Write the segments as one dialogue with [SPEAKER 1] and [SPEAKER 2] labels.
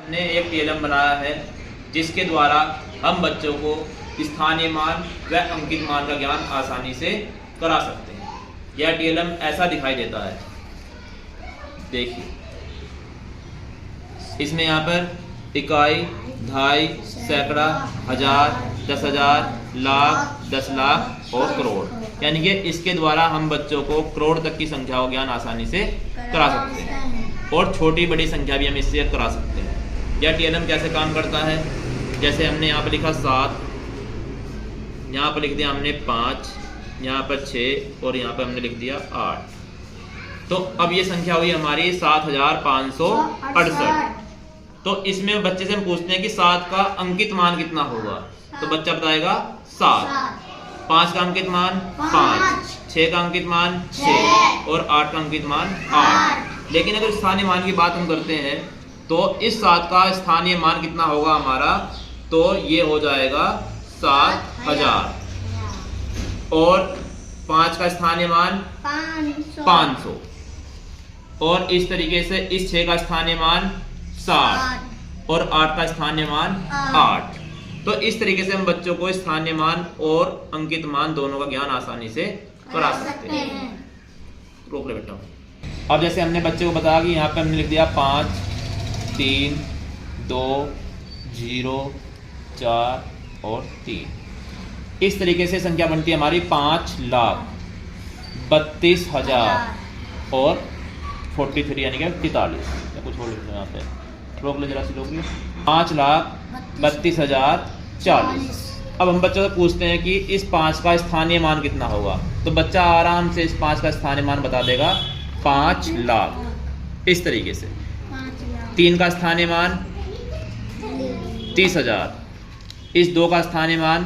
[SPEAKER 1] हमने एक टीएलएम बनाया है जिसके द्वारा हम बच्चों को स्थानीय मान व अंकित मान का ज्ञान आसानी से करा सकते हैं। यह टीएलएम ऐसा दिखाई देता है, देखिए इसमें यहाँ पर इकाई, दहाई, सैकड़ा, हजार, 10,000, लाख, 10 लाख और करोड़, यानी कि इसके द्वारा हम बच्चों को करोड़ तक की संख्या का ज्ञान आसानी से करा सकते हैं और छोटी बड़ी संख्या भी हम इससे करा सकते हैं। यह टीएलएम कैसे काम करता है, जैसे हमने यहाँ पर लिखा 7, यहाँ पर लिख दिया हमने 5, यहाँ पर 6 और यहाँ पर हमने लिख दिया 8। तो अब ये संख्या हुई हमारी 7,568। तो इसमें बच्चे से हम पूछते हैं कि 7 का अंकित मान कितना होगा, तो बच्चा बताएगा 7। 5 का अंकित मान 5, 6 का अंकित मान 6 और 8 का अंकित मान 8। लेकिन अगर स्थानीय मान की बात हम करते हैं तो इस 7 का स्थानीय मान कितना होगा हमारा, तो ये हो जाएगा 7,000 और 5 का स्थानीय मान 500 और इस तरीके से इस 6 का स्थानीय मान 7 और 8 का स्थानीय मान 8। तो इस तरीके से हम बच्चों को स्थानीय मान और अंकित मान दोनों का ज्ञान आसानी से करा सकते हैं। रोक ले बेटा। अब जैसे हमने बच्चे को बताया कि यहाँ पे हमने लिख दिया 5, 3, 2, 0, 4 और 3। इस तरीके से संख्या बनती है हमारी 5,32,000 और 43 यानी कि 43। कुछ और लिख दो यहाँ पे, रोक ले जरा सी, रोक ले। 5,32,040। अब हम बच्चों से पूछते हैं कि इस 5 का स्थानीय मान कितना होगा, तो बच्चा आराम से इस 5 का स्थानीय मान बता देगा 5 लाख। इस तरीके से 3 का स्थानीय मान 30,000, इस 2 का स्थानीय मान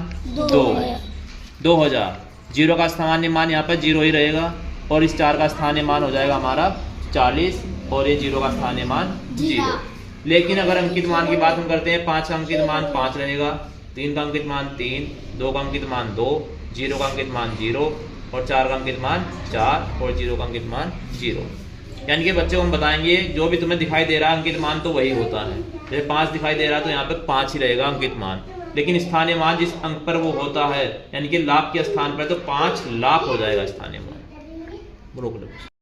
[SPEAKER 1] 2,000, 0 का स्थानीय मान यहाँ पर 0 ही रहेगा और इस 4 का स्थानीय मान हो जाएगा हमारा 40 और ये 0 का स्थानीय मान 0। लेकिन अगर अंकित मान की बात हम करते हैं, 5 का अंकित मान 5 रहेगा, 3 का अंकित मान 3, 2 का अंकित मान 2, 0 का अंकित मान 0 और 4 का अंकित मान 4 और 0 का अंकित मान 0। यानी कि बच्चे को हम बताएंगे जो भी तुम्हें दिखाई दे रहा है अंकित मान तो वही होता है। जैसे 5 दिखाई दे रहा है तो यहाँ पे 5 ही रहेगा अंकित मान, लेकिन स्थानीय मान जिस अंक पर वो होता है यानी कि लाख के स्थान पर तो 5 लाख हो जाएगा स्थानीय मान। रोक लो।